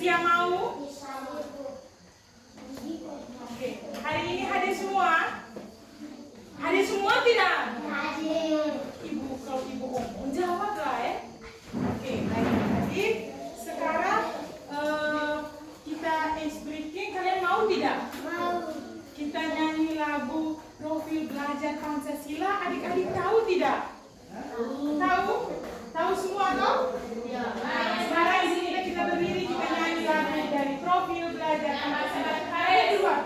Siap mau? Oke, hari ini hadir semua? Hadir semua tidak? Hadir. Ibu, kalau ibu jawab lah ya. Oke, baik adik. Sekarang kita ice breaking. Kalian mau tidak? Mau. Kita nyanyi lagu Profil Belajar Pancasila. Adik-adik tahu tidak? Tahu? Tahu semua tahu? Ya. Sekarang di sini kita berdiri, kita nyanyi lagu dari Profil Belajar Pancasila. Ayo keluar.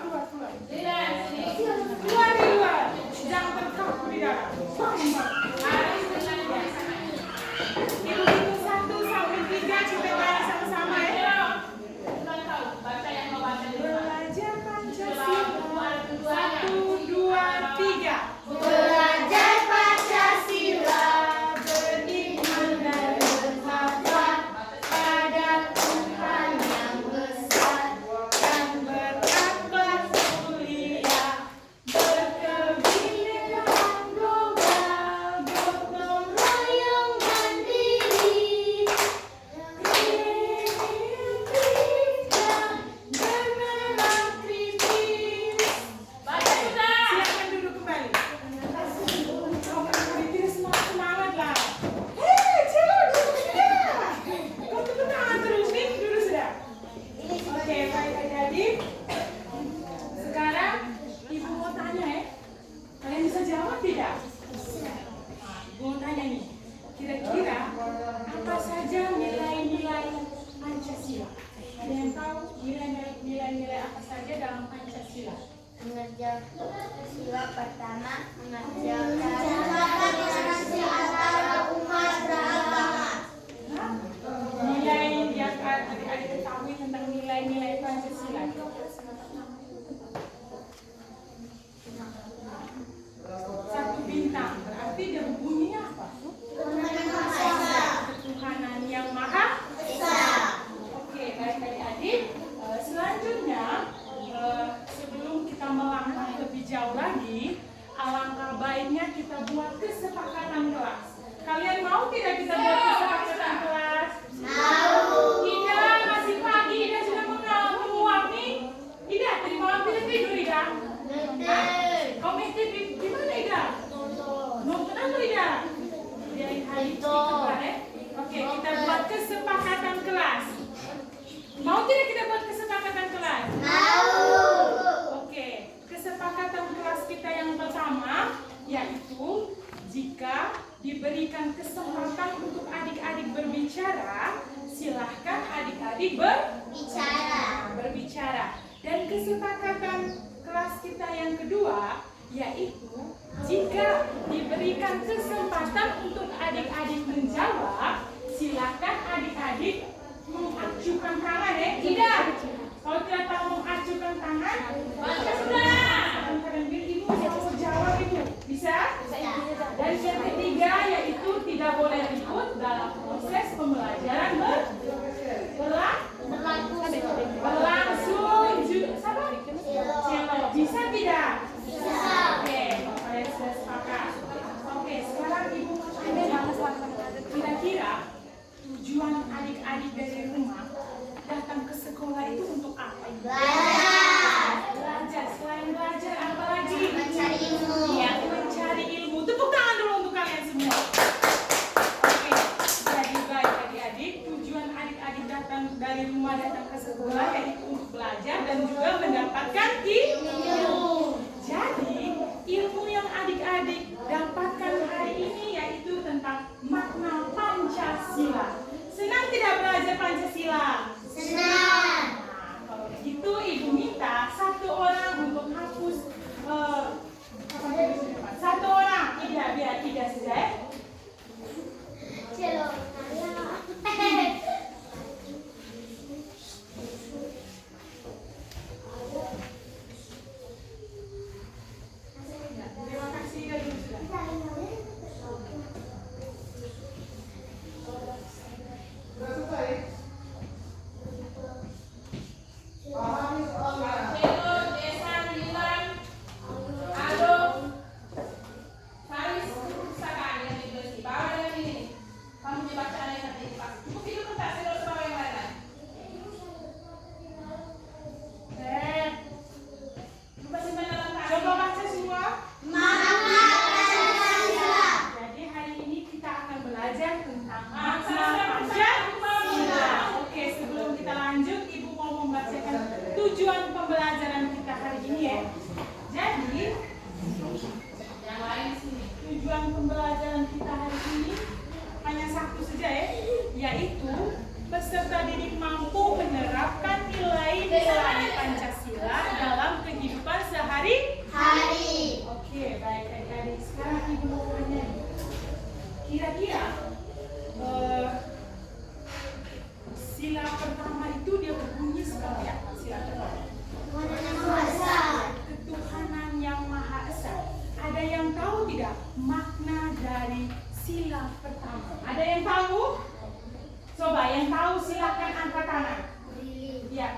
Keluar di luar. Jangan terkaku di dalam. Ibu hitung 1 sampai 3, kita nyanyi sama-sama ya. Belajar Pancasila. 1, 2, 3. Belajar Pancasila. Beriman dan bertakwa pada Tuhan yang besar dan berakhlak mulia, berkebinekaan global, gotong royong mandiri, kreatif dan bermerah kritis. Silakan duduk kembali. Kamu kritis semangat lah. Coba duduk sudah. Kau tepuk tangan terus nih, duduk sudah. Oke, baik adik-adik. Sekarang ibu mau tanya ya. Kalian bisa jawab tidak? Ibu mau tanya nih. Kira-kira apa saja nilai-nilai Pancasila? Ada yang tahu nilai-nilai apa saja dalam Pancasila? Mengerjakan sila pertama, mengerjakan antara umat beragama. Nilai yang adik-adik ketahui tentang nilai-nilai Pancasila. Satu bintang, berarti dia bunyinya apa? Ketuhanan yang Maha Esa. Oke, baik adik-adik. Selanjutnya, sebelum kita melangkah lebih jauh lagi, alangkah baiknya kita buat kesepakatan kelas. Kalian mau tidak kita buat kesepakatan kelas? Mau. Ida, masih pagi, Ida sudah menguap nih. Ida, tadi malam tidak tidur, Ida? Kau mesti di mana, Ida? Nonton apa, Ida? Dari hari itu ya? Oke, kita buat kesepakatan kelas. Mau tidak kita buat kesepakatan kelas? Mau. Oke, kesepakatan kelas kita yang pertama yaitu jika diberikan kesempatan untuk adik-adik berbicara, silahkan adik-adik berbicara. Dan kesepakatan kelas kita yang kedua yaitu jika diberikan kesempatan untuk adik-adik menjawab, silahkan adik-adik mengacukan tangan ya. Tidak. Kalau tidak tahu mengacukan tangan, kadang-kadang ibu mau jawab ibu. Bisa? Dan yang ketiga yaitu tidak boleh ikut dalam proses pembelajaran berlangsung. Sabar. Cello. Bisa tidak? Bisa. Oke, kalian sudah sepakat. Oke, sekarang ibu tanya, kira-kira tujuan adik-adik dari rumah datang ke sekolah itu untuk apa? Belajar. Selain belajar apa lagi? Mencari ilmu. Iya, mencari ilmu. Tepuk tangan dulu untuk kalian semua. Oke, jadi baik adik-adik, tujuan adik-adik datang dari rumah datang ke sekolah yaitu untuk belajar dan juga mendapatkan ilmu. Jadi, ilmu yang adik-adik dapatkan hari ini yaitu tentang makna Pancasila. Senang tidak belajar Pancasila? Senang. Nah, kalau begitu ibu minta satu orang untuk hapus satu orang. Tidak, biar tidak saja ya. Cello.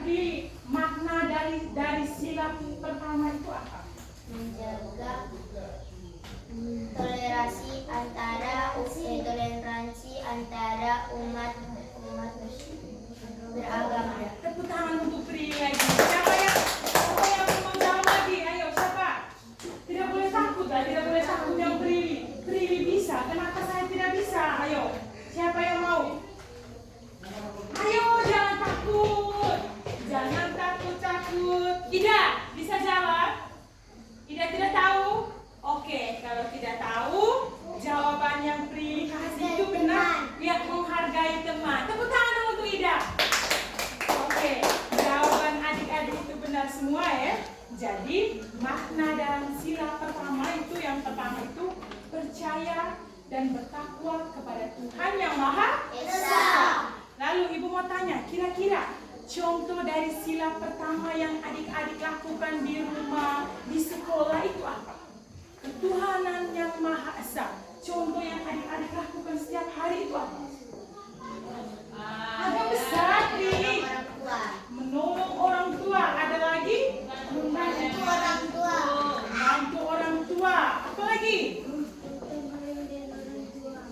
Prilly, makna dari sila pertama itu apa? Menjaga toleransi antara umat beragama. Tepuk tangan untuk Prilly lagi. Siapa yang mau jawab lagi? Ayo, siapa? Tidak boleh takut lah, tidak boleh takut yang Prilly. Prilly bisa, kenapa saya tidak bisa? Ayo, siapa yang mau? Ayo, jangan takut. Jangan takut. Ida, bisa jawab? Ida tidak tahu? Oke, kalau tidak tahu, jawaban yang Prilly kasih itu benar. Dia menghargai teman. Tepuk tangan dong untuk Ida. Oke, jawaban adik-adik itu benar semua ya. Jadi, makna dalam sila pertama itu, yang pertama itu percaya dan bertakwa kepada Tuhan yang Maha Esa. Lalu Ibu mau tanya, kira-kira contoh dari sila pertama yang adik-adik lakukan di rumah, di sekolah itu apa? Ketuhanan yang Maha Esa. Contoh yang adik-adik lakukan setiap hari itu apa? Agak besar nih. Menolong orang tua. Ada lagi? Membantu orang tua. Membantu orang tua. Apa lagi?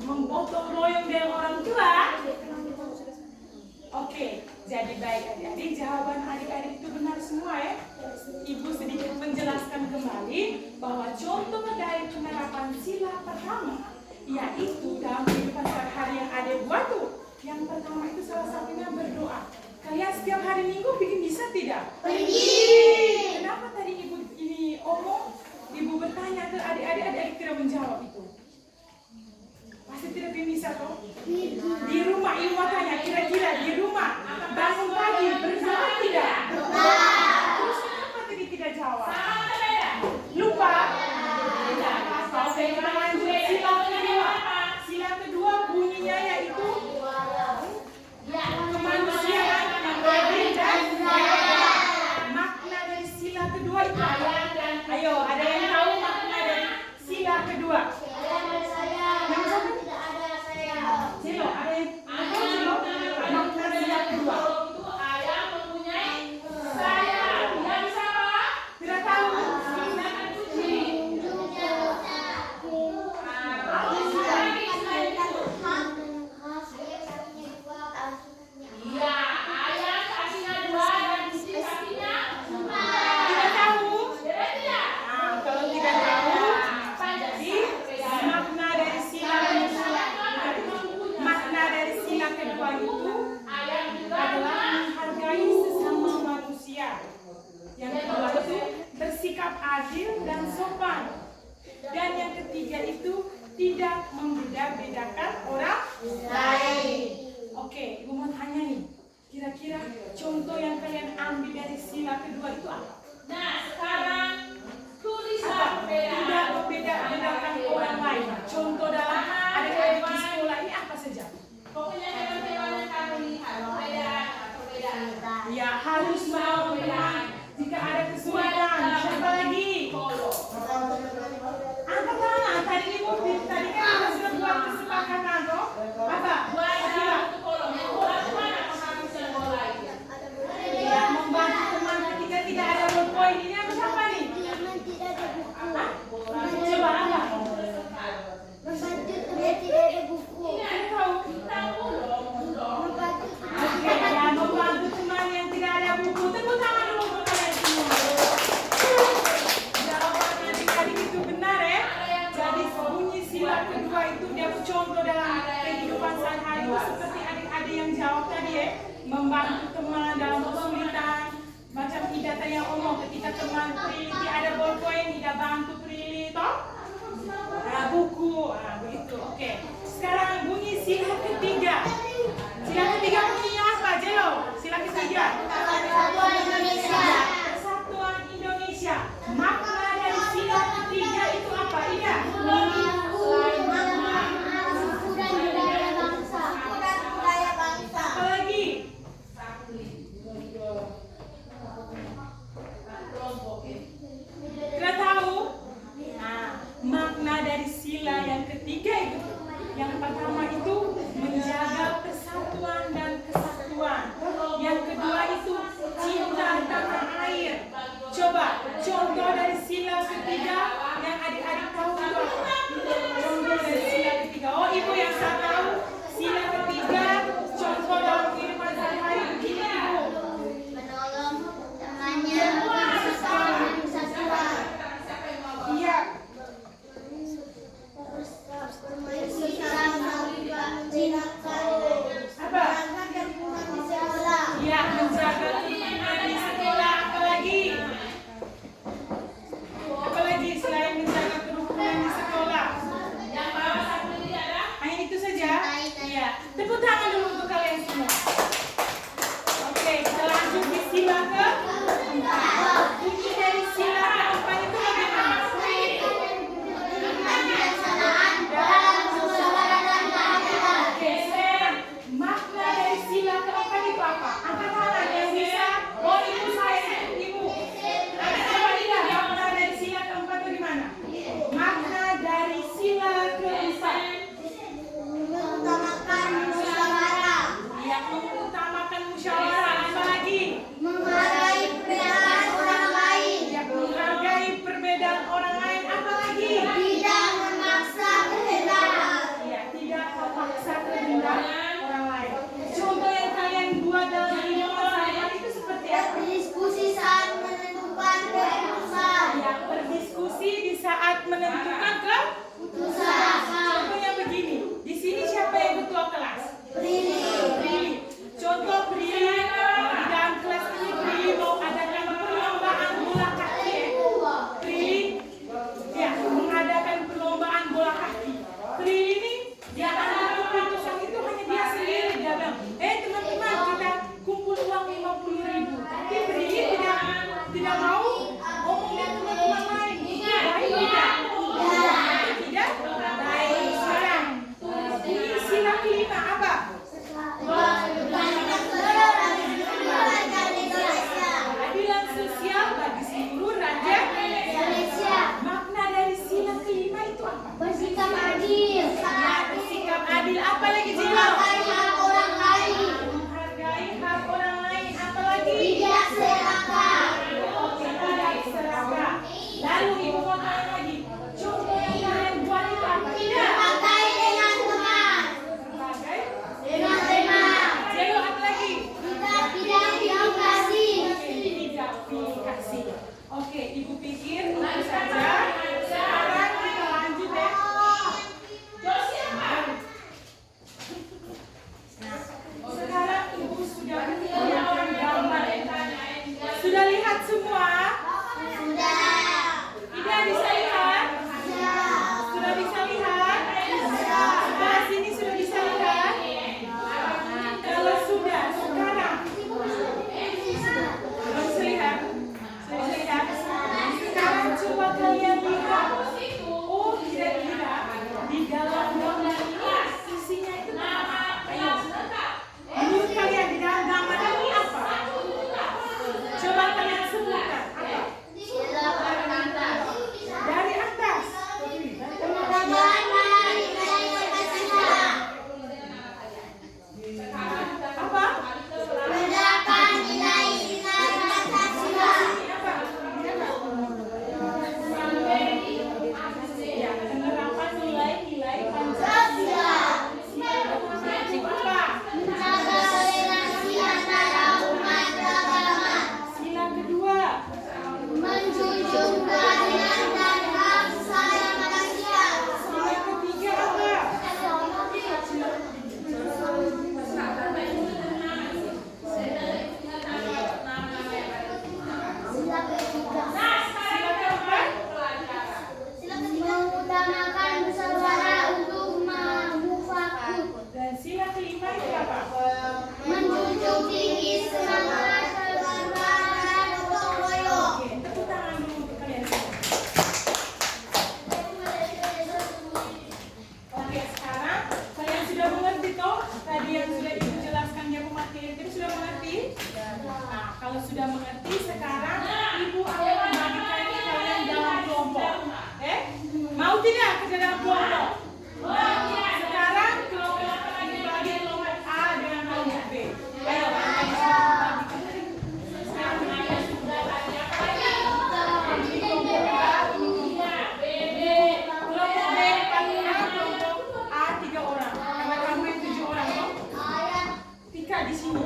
Menggotong royong dengan orang tua. Oke, jadi baik adik-adik, jawaban adik-adik itu benar semua ya. Ibu sedikit menjelaskan kembali bahwa contoh dari penerapan sila pertama, yaitu dalam kehidupan sehari-hari yang ada buat tuh. Yang pertama itu salah satunya berdoa. Kalian setiap hari Minggu bisa tidak? Pergi. Kenapa tadi ibu ini omong? Ibu bertanya ke adik-adik, adik-adik tidak menjawab itu. Pasti tidak bisa toh? Di rumah ibu mau tanya, kira-kira di rumah bangun pagi berdoa tidak? Terus kenapa tadi tidak jawab? Lupa? Tidak apa-apa. Saya lanjut sila kedua. Sila kedua bunyinya yaitu kemanusiaan yang adil dan beradab. Makna dari sila kedua itu apa? Ayo, ada yang tahu makna dari sila kedua? Silo, ada yang tahu Silo? Makna sila kedua. Tidak tahu? Tidak tahu? Nah, kalau tidak tahu, jadi makna dari sila kedua itu adalah menghargai sesama manusia. Yang kedua itu bersikap adil dan sopan. Dan yang ketiga itu tidak membeda-bedakan orang lain. Oke, Ibu mau tanya nih. Kira-kira contoh yang kalian ambil dari sila kedua itu apa? Nah, sekarang tulislah Apa? perbedaan. Tidak membeda-bedakan orang lain. Contoh dalam adik-adik di sekolah ini apa saja? Pokoknya hewan-hewan yang kami lihat, perbedaan. Ya, harus mau teman. Jika ada kesulitan, siapa lagi? Angkat tangan. Tadi Ibu tadi kan kita sudah buat kesepakatan toh? Apa? Akila. Ya, membantu teman ketika tidak ada poin ini apa siapa nih? Hah? Coba apa? Tidak tahu. Oke, ya membantu teman yang tidak ada buku. Tepuk tangan dulu untuk kalian semua. Jawaban adik-adik itu benar ya. Jadi bunyi sila kedua itu dia contoh dalam kehidupan sehari-hari Nanti sekarang ibu akan membagikan kalian dalam kelompok. Mau tidak ke dalam kelompok? Sekarang kelompok dibagi kelompok A dengan kelompok B. Ayo. Di sini.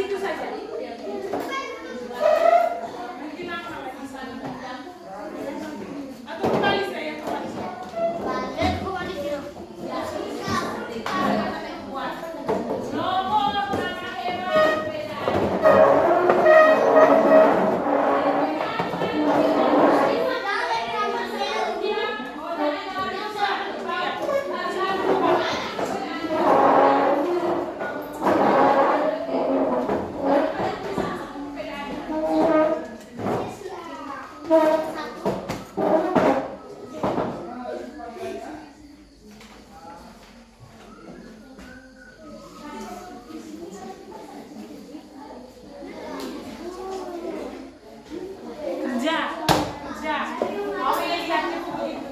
Itu saja. Nanti lama lagi sana. Atau kembali saya kembali saya. Balik kembali ke. Nomor pertama hebat beda. Kerja. Kerja. Oke, lihat itu begitu.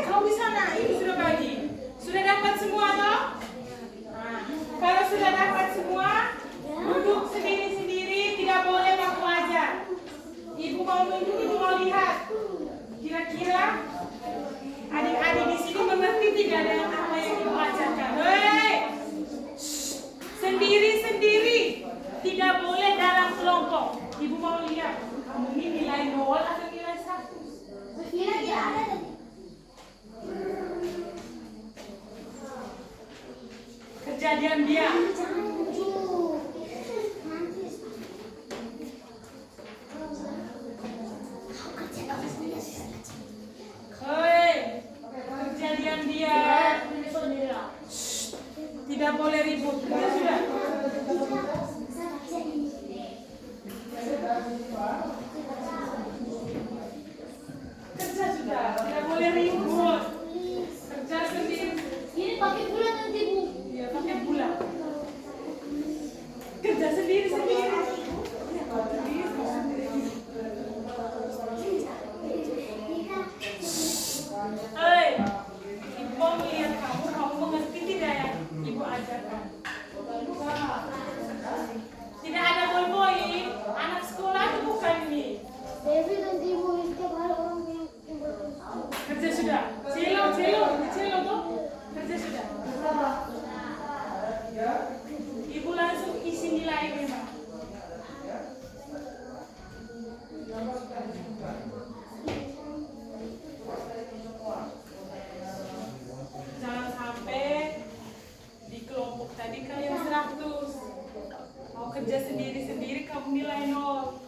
Kau di sana, ibu sudah bagi. Sudah dapat semua toh? Nah, kalau sudah dapat semua, duduk sendiri-sendiri, tidak boleh baku aja. Ibu mau lihat. Kira-kira adik-adik di sini mengerti tidak dengan apa yang ibu ajarkan? Hei, sendiri-sendiri, tidak boleh dalam kelompok. Ibu mau lihat, kamu ini nilai 0 atau nilai 100? Kira dia ada tadi. Kerja diam-diam. Hei, kerja diam-diam. Tidak boleh ribut. Kerja sudah. Kerja sudah. Tidak boleh ribut. Kerja sendiri. Ini pakai bulat nanti Bu. Iya, pakai bulat. Kerja sendiri-sendiri. Hei, ibu mau melihat kamu mengerti tidak yang ibu ajarkan? Tidak ada boy-boy, anak sekolah itu bukan ini. Devi nanti Bu setiap hari orang yang Kerja sudah. Celo tuh. Kerja sudah. Ibu langsung isi nilai memang. Jangan sampai di kelompok tadi kalian 100. Mau kerja sendiri-sendiri kamu nilai 0.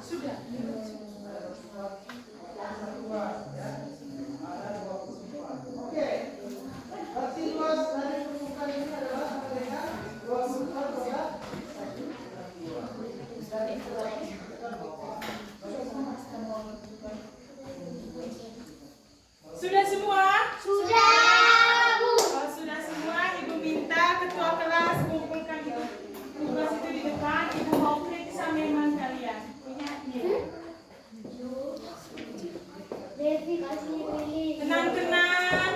Sudah. Sudah semua? sudah Bu. Kalau sudah semua, ibu minta ketua kelas kumpulkan itu tugas itu di depan. Ibu mau periksa memang kalian punya ini. Devi kasih pilih. Tenang.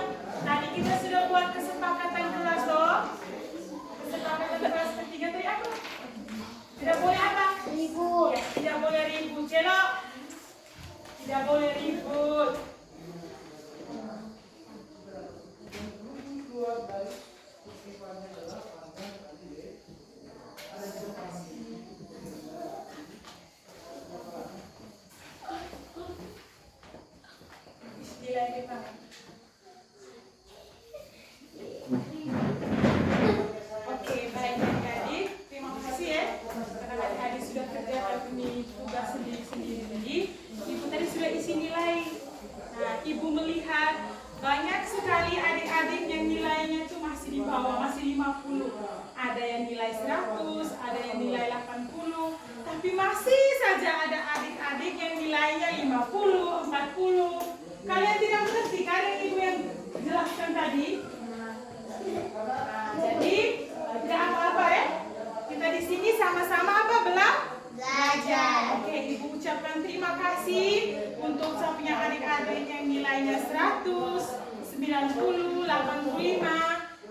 Tadi kita sudah buat kesepakatan kelas loh. Kesepakatan kelas ketiga tadi apa? Tidak boleh apa? Ribut. Ya, tidak boleh ribut. Celo. Tidak boleh ribut. Nilai kita. Oke, baik adik-adik. Terima kasih ya. Karena adik-adik sudah kerjakan ini tugas sendiri-sendiri tadi. Ibu tadi sudah isi nilai. Nah, ibu melihat banyak sekali adik-adik yang nilainya itu masih di bawah, masih 50. Ada yang nilai 100, ada yang nilai 80. Tapi masih saja ada adik-adik yang nilainya 50, 40. Kalian tidak mengerti karena ibu yang jelaskan tadi. Nah, jadi tidak apa-apa ya. Kita di sini sama-sama apa belajar. Oke, ibu ucapkan terima kasih untuk punya adik-adik yang nilainya 100, 90, 85.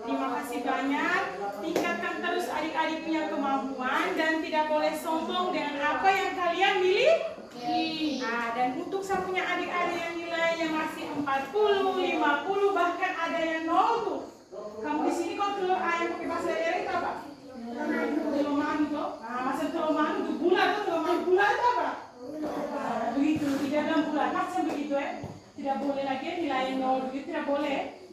Terima kasih banyak. Tingkatkan terus adik-adik punya punya kemampuan dan tidak boleh sombong dengan apa yang kalian miliki. Nah, dan untuk saya punya adik-adik yang nilainya masih 40, 50, bahkan ada yang 0 tuh. Kamu di sini kalau telur ayam pakai bahasa daerah itu apa? Telur manu tuh. Nah, masa telur manu tuh bulat tuh, telur manu bulat itu apa? Nah, begitu, tidak dalam bulat, macam begitu ya. Tidak boleh lagi nilai 0 begitu, tidak boleh.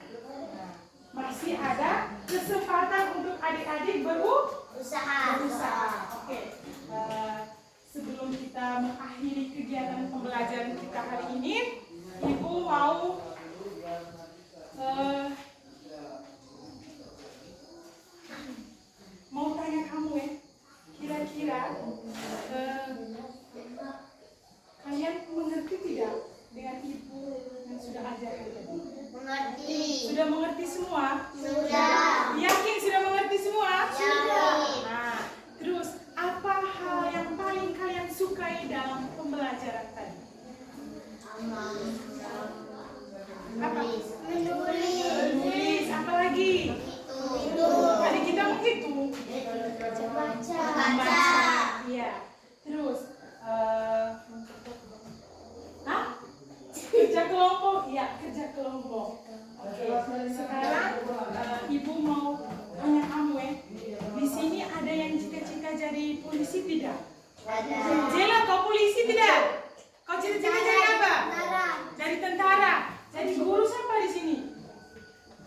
Masih ada kesempatan untuk adik-adik berusaha. Oke. Sebelum kita mengakhiri kegiatan pembelajaran kita hari ini, Ibu mau tanya kamu ya, kira-kira kalian mengerti tidak dengan Ibu yang sudah ajarkan tadi? Mengerti. Sudah mengerti semua? Sudah. Yakin sudah mengerti semua? Yakin. Nah, terus apa hal yang paling kalian sukai dalam pembelajaran tadi? Apa? Menulis. Apa lagi? Tadi kita menghitung. Membaca. Iya. Terus kerja kelompok. Iya, kerja kelompok. Oke. Sekarang Ibu mau tanya kamu ya. Di sini ada yang cita-cita jadi polisi tidak? Ada. Jela, kau polisi tidak? Kau cita-cita jadi apa? Jadi tentara. Jadi guru siapa di sini?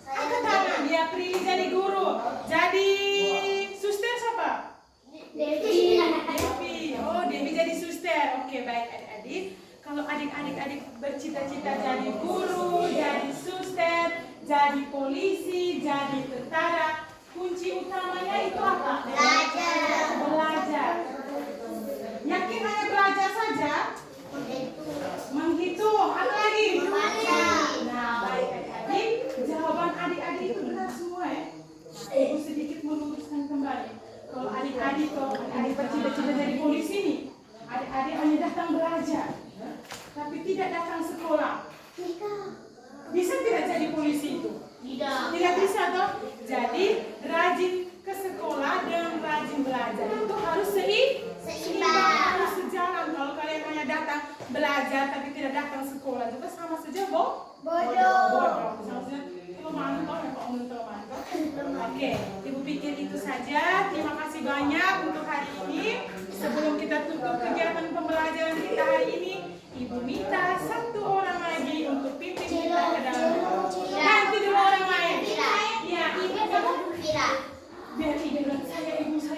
Angkat tangan. Ya, Prilly jadi guru. Jadi suster siapa? Devi. Devi. Oh, Devi jadi suster. Oke, baik adik-adik. Kalau adik-adik bercita-cita jadi guru, jadi suster, jadi polisi, jadi tentara, kunci utamanya itu apa? Belajar. Yakin hanya belajar saja? Menghitung. Apa lagi? Nah, baik adik-adik. Jawaban adik-adik itu benar semua ya. Ibu sedikit meluruskan kembali. Kalau adik-adik bercita-cita jadi polisi nih, adik-adik hanya datang belajar, tapi tidak datang sekolah. Bisa tidak jadi polisi itu? Tidak bisa toh? Jadi rajin ke sekolah dan rajin belajar itu harus seimbang, harus sejalan. Kalau kalian hanya datang belajar tapi tidak datang sekolah juga sama saja bodoh. Sama saja mantap ya Pak mantap. Oke, Ibu pikir itu saja. Terima kasih banyak untuk hari ini. Sebelum kita tutup kegiatan pembelajaran kita hari ini, Ibu minta satu orang lagi untuk pimpin kita ke dalam. Nanti dulu orang lain. Ya, Ibu biar Ibu saya